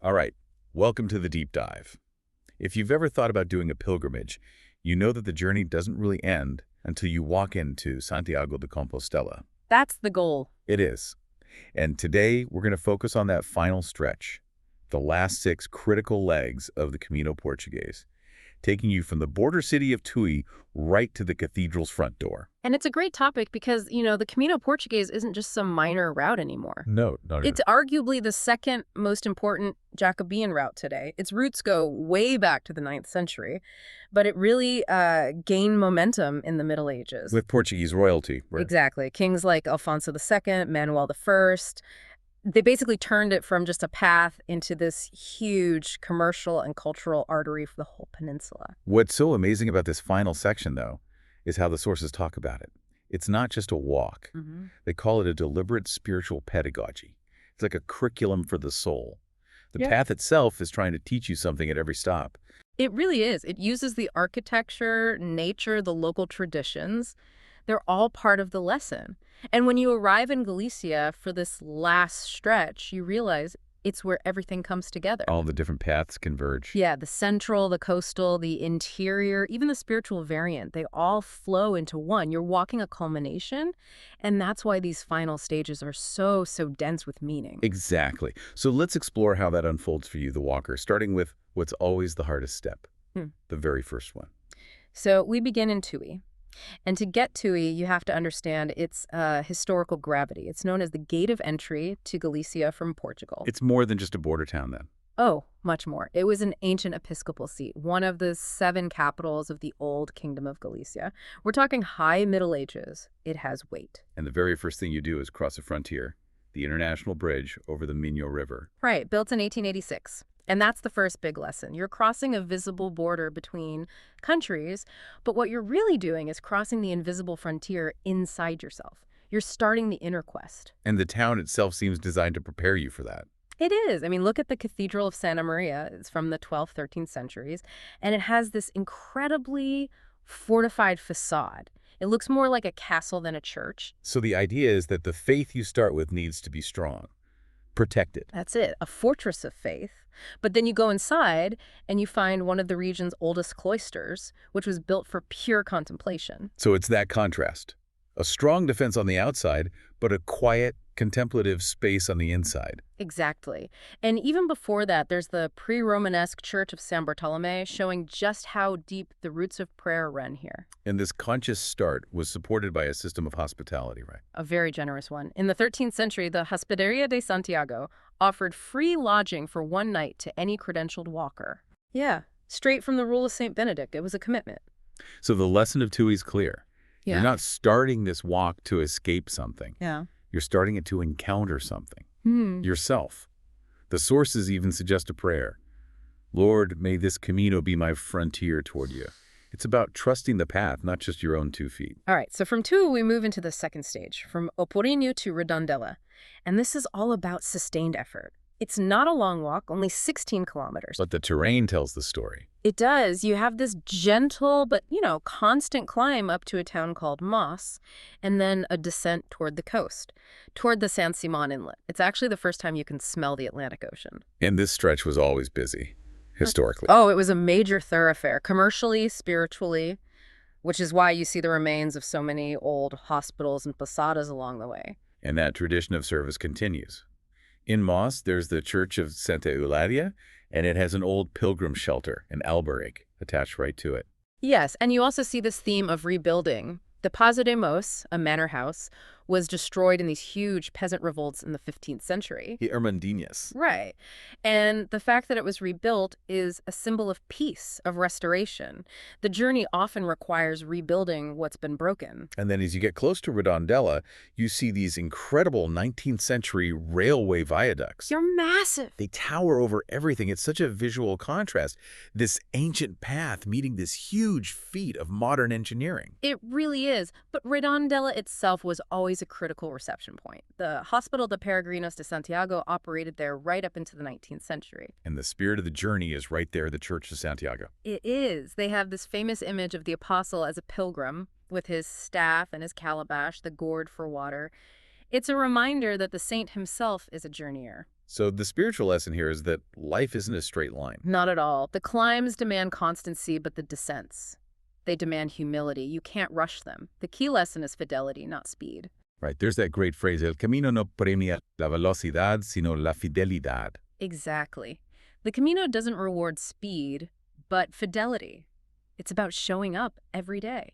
All right, welcome to the deep dive. If you've ever thought about doing a pilgrimage, you know that the journey doesn't really end until you walk into Santiago de Compostela. That's the goal. It is. And today, we're going to focus on that final stretch, the last 6 critical legs of the Camino Portuguese, taking you from the border city of Tui right to the cathedral's front door. And it's a great topic because, the Camino Portuguese isn't just some minor route anymore. No, not even. It's arguably the second most important Jacobean route today. Its roots go way back to the 9th century, but it really gained momentum in the Middle Ages. With Portuguese royalty, right? Exactly. Kings like Alfonso II, Manuel I, they basically turned it from just a path into this huge commercial and cultural artery for the whole peninsula. What's so amazing about this final section, though, is how the sources talk about it. It's not just a walk. They call it a deliberate spiritual pedagogy. It's like a curriculum for the soul. The path itself is trying to teach you something at every stop. It really is. It uses the architecture, nature, the local traditions. They're all part of the lesson. And when you arrive in Galicia for this last stretch, you realize it's where everything comes together. All the different paths converge. Yeah, the central, the coastal, the interior, even the spiritual variant, they all flow into one. You're walking a culmination, and that's why these final stages are so dense with meaning. Exactly. So let's explore how that unfolds for you, the walker, starting with what's always the hardest step, the very first one. So we begin in Tui. And to get Tui, you have to understand its historical gravity. It's known as the gate of entry to Galicia from Portugal. It's more than just a border town, then. Oh, much more. It was an ancient episcopal seat, one of the 7 capitals of the old Kingdom of Galicia. We're talking high Middle Ages. It has weight. And the very first thing you do is cross a frontier, the international bridge over the Minho River. Right, built in 1886. And that's the first big lesson. You're crossing a visible border between countries, but what you're really doing is crossing the invisible frontier inside yourself. You're starting the inner quest. And the town itself seems designed to prepare you for that. It is. I mean, look at the Cathedral of Santa Maria. It's from the 12th, 13th centuries, and it has this incredibly fortified facade. It looks more like a castle than a church. So the idea is that the faith you start with needs to be strong, protected. That's it, a fortress of faith. But then you go inside and you find one of the region's oldest cloisters, which was built for pure contemplation. So it's that contrast. A strong defense on the outside, but a quiet, contemplative space on the inside. Exactly. And even before that, there's the pre-Romanesque Church of San Bartolome, showing just how deep the roots of prayer run here. And this conscious start was supported by a system of hospitality, right? A very generous one. In the 13th century, the Hospederia de Santiago offered free lodging for one night to any credentialed walker. Yeah, straight from the rule of St. Benedict. It was a commitment. So the lesson of Tui is clear. Yeah. You're not starting this walk to escape something. Yeah. You're starting it to encounter something. Yourself. The sources even suggest a prayer. Lord, may this Camino be my frontier toward you. It's about trusting the path, not just your own 2 feet. All right, so from Tui, we move into the second stage, from Oporrinho to Redondela. And this is all about sustained effort. It's not a long walk, only 16 kilometers. But the terrain tells the story. It does. You have this gentle but, constant climb up to a town called Mas, and then a descent toward the coast, toward the San Simon Inlet. It's actually the first time you can smell the Atlantic Ocean. And this stretch was always busy, historically. Oh, it was a major thoroughfare, commercially, spiritually, which is why you see the remains of so many old hospitals and posadas along the way. And that tradition of service continues. In Mas, there's the Church of Santa Eulalia, and it has an old pilgrim shelter, an albergue, attached right to it. Yes, and you also see this theme of rebuilding. The Pazo de Mos, a manor house, was destroyed in these huge peasant revolts in the 15th century. The Irmandinas. Right. And the fact that it was rebuilt is a symbol of peace, of restoration. The journey often requires rebuilding what's been broken. And then as you get close to Redondela, you see these incredible 19th century railway viaducts. They're massive. They tower over everything. It's such a visual contrast. This ancient path meeting this huge feat of modern engineering. It really is. But Redondela itself was always a critical reception point. The Hospital de Peregrinos de Santiago operated there right up into the 19th century. And the spirit of the journey is right there, the Church of Santiago. It is. They have this famous image of the apostle as a pilgrim with his staff and his calabash, the gourd for water. It's a reminder that the saint himself is a journeyer. So the spiritual lesson here is that life isn't a straight line. Not at all. The climbs demand constancy, but the descents, they demand humility. You can't rush them. The key lesson is fidelity, not speed. Right, there's that great phrase, el camino no premia la velocidad, sino la fidelidad. Exactly. The Camino doesn't reward speed, but fidelity. It's about showing up every day.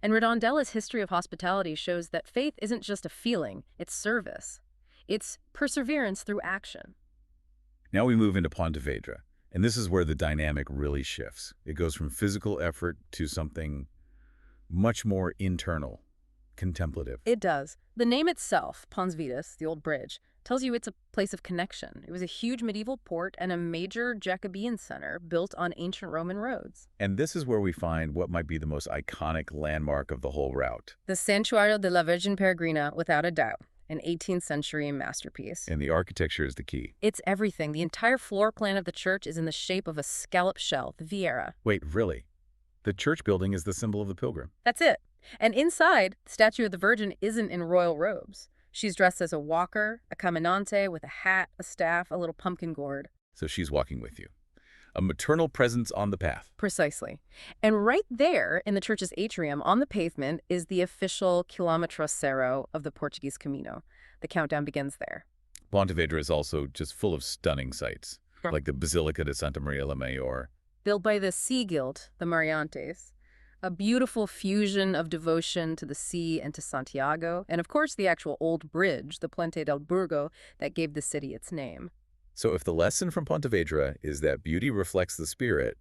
And Redondella's history of hospitality shows that faith isn't just a feeling, it's service. It's perseverance through action. Now we move into Pontevedra, and this is where the dynamic really shifts. It goes from physical effort to something much more internal, contemplative. It does. The name itself, Pons Vetus, the old bridge, tells you it's a place of connection. It was a huge medieval port and a major Jacobean center built on ancient Roman roads. And this is where we find what might be the most iconic landmark of the whole route. The Santuario de la Virgen Peregrina, without a doubt, an 18th century masterpiece. And the architecture is the key. It's everything. The entire floor plan of the church is in the shape of a scallop shell, the Vieira. Wait, really? The church building is the symbol of the pilgrim. That's it. And inside, the statue of the Virgin isn't in royal robes. She's dressed as a walker, a caminante with a hat, a staff, a little pumpkin gourd. So she's walking with you. A maternal presence on the path. Precisely. And right there in the church's atrium on the pavement is the official Kilometro Cero of the Portuguese Camino. The countdown begins there. Pontevedra is also just full of stunning sights, like the Basilica de Santa Maria la Mayor. Built by the Sea Guild, the Mariantes. A beautiful fusion of devotion to the sea and to Santiago, and of course the actual old bridge, the Puente del Burgo, that gave the city its name. So if the lesson from Pontevedra is that beauty reflects the spirit,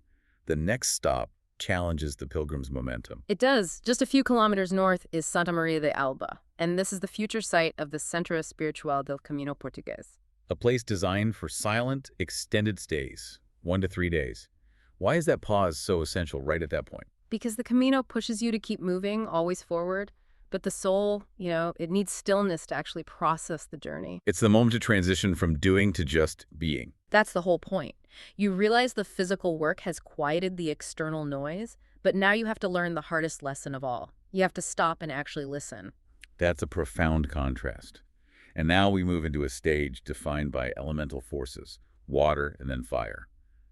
the next stop challenges the pilgrim's momentum. It does. Just a few kilometers north is Santa Maria de Alba, and this is the future site of the Centro Espiritual del Camino Portugués. A place designed for silent, extended stays, 1 to 3 days. Why is that pause so essential right at that point? Because the Camino pushes you to keep moving, always forward. But the soul, it needs stillness to actually process the journey. It's the moment to transition from doing to just being. That's the whole point. You realize the physical work has quieted the external noise, but now you have to learn the hardest lesson of all. You have to stop and actually listen. That's a profound contrast. And now we move into a stage defined by elemental forces, water and then fire.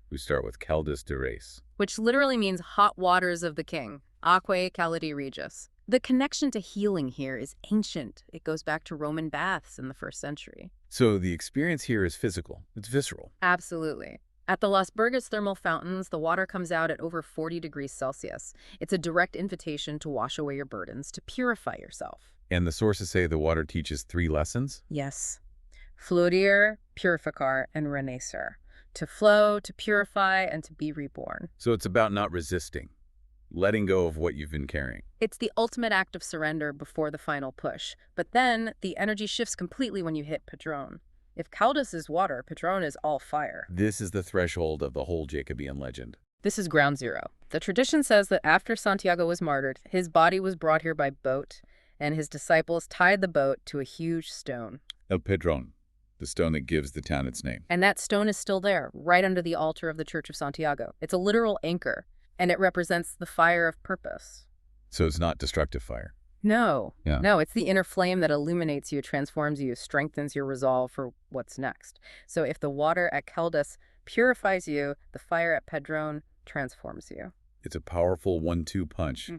We start with Caldas de Reis, which literally means hot waters of the king, aquae calidi regis. The connection to healing here is ancient. It goes back to Roman baths in the 1st century. So the experience here is physical. It's visceral. Absolutely. At the Las Burgas thermal fountains, the water comes out at over 40 degrees Celsius. It's a direct invitation to wash away your burdens, to purify yourself. And the sources say the water teaches 3 lessons? Yes. Fluidere, purificar, and renacer. To flow, to purify, and to be reborn. So it's about not resisting, letting go of what you've been carrying. It's the ultimate act of surrender before the final push. But then the energy shifts completely when you hit Padrón. If Caldas is water, Padrón is all fire. This is the threshold of the whole Jacobean legend. This is ground zero. The tradition says that after Santiago was martyred, his body was brought here by boat, and his disciples tied the boat to a huge stone. El Padrón, the stone that gives the town its name. And that stone is still there, right under the altar of the Church of Santiago. It's a literal anchor, and it represents the fire of purpose. So it's not destructive fire. No. Yeah. No, it's the inner flame that illuminates you, transforms you, strengthens your resolve for what's next. So if the water at Caldas purifies you, the fire at Padrón transforms you. It's a powerful 1-2 punch.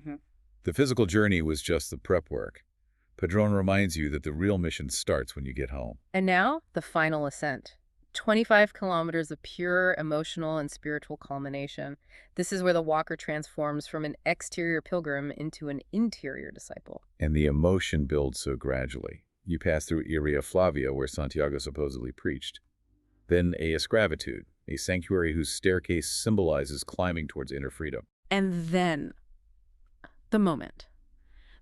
The physical journey was just the prep work. Padrón reminds you that the real mission starts when you get home. And now, the final ascent. 25 kilometers of pure emotional and spiritual culmination. This is where the walker transforms from an exterior pilgrim into an interior disciple. And the emotion builds so gradually. You pass through Iria Flavia, where Santiago supposedly preached. Then a Escravitude, a sanctuary whose staircase symbolizes climbing towards inner freedom. And then, the moment.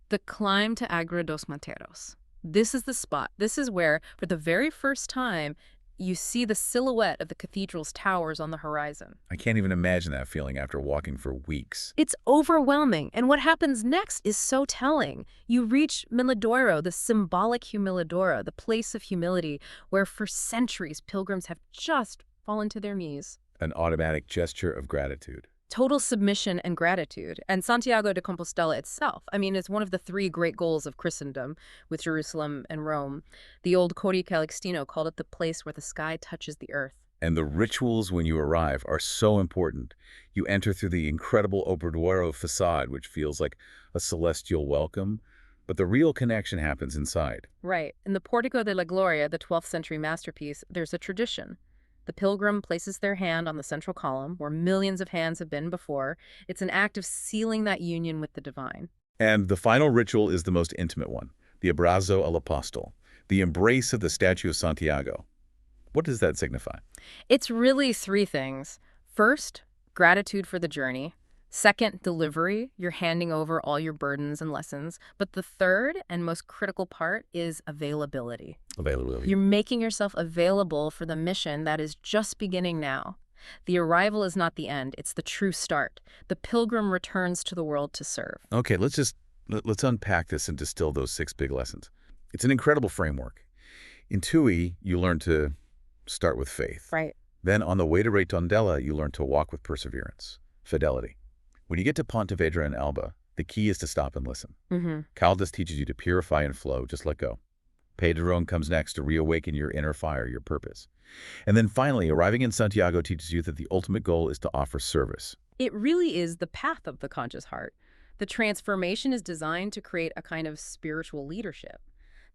The climb to Agra dos Monteros. This is the spot. This is where, for the very first time, you see the silhouette of the cathedral's towers on the horizon. I can't even imagine that feeling after walking for weeks. It's overwhelming, and what happens next is so telling. You reach Miladouro, the symbolic Humilidora, the place of humility, where for centuries pilgrims have just fallen to their knees. An automatic gesture of gratitude. Total submission and gratitude. And Santiago de Compostela itself, I mean, it's one of the three great goals of Christendom with Jerusalem and Rome. The old Códice Calixtino called it the place where the sky touches the earth. And the rituals when you arrive are so important. You enter through the incredible Obradoiro facade, which feels like a celestial welcome, but the real connection happens inside. Right. In the Portico de la Gloria, the 12th century masterpiece, there's a tradition. The pilgrim places their hand on the central column, where millions of hands have been before. It's an act of sealing that union with the divine. And the final ritual is the most intimate one, the abrazo al apostol, the embrace of the statue of Santiago. What does that signify? It's really three things. First, gratitude for the journey. Second, delivery. You're handing over all your burdens and lessons. But the third and most critical part is availability. Availability. You're making yourself available for the mission that is just beginning now. The arrival is not the end. It's the true start. The pilgrim returns to the world to serve. Okay, let's unpack this and distill those 6 big lessons. It's an incredible framework. In TUI, you learn to start with faith. Right. Then on the way to Retondela, you learn to walk with perseverance, fidelity. When you get to Pontevedra and Alba, the key is to stop and listen. Caldas teaches you to purify and flow, just let go. Pedron comes next to reawaken your inner fire, your purpose. And then finally, arriving in Santiago teaches you that the ultimate goal is to offer service. It really is the path of the conscious heart. The transformation is designed to create a kind of spiritual leadership.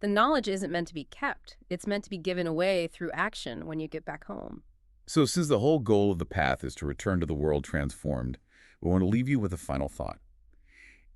The knowledge isn't meant to be kept. It's meant to be given away through action when you get back home. So since the whole goal of the path is to return to the world transformed, we want to leave you with a final thought.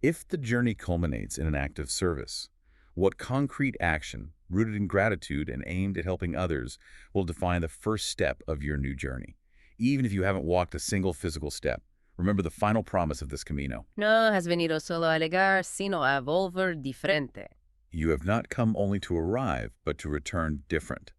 If the journey culminates in an act of service, what concrete action, rooted in gratitude and aimed at helping others, will define the first step of your new journey? Even if you haven't walked a single physical step, remember the final promise of this Camino. No has venido solo a llegar, sino a volver diferente. You have not come only to arrive, but to return different.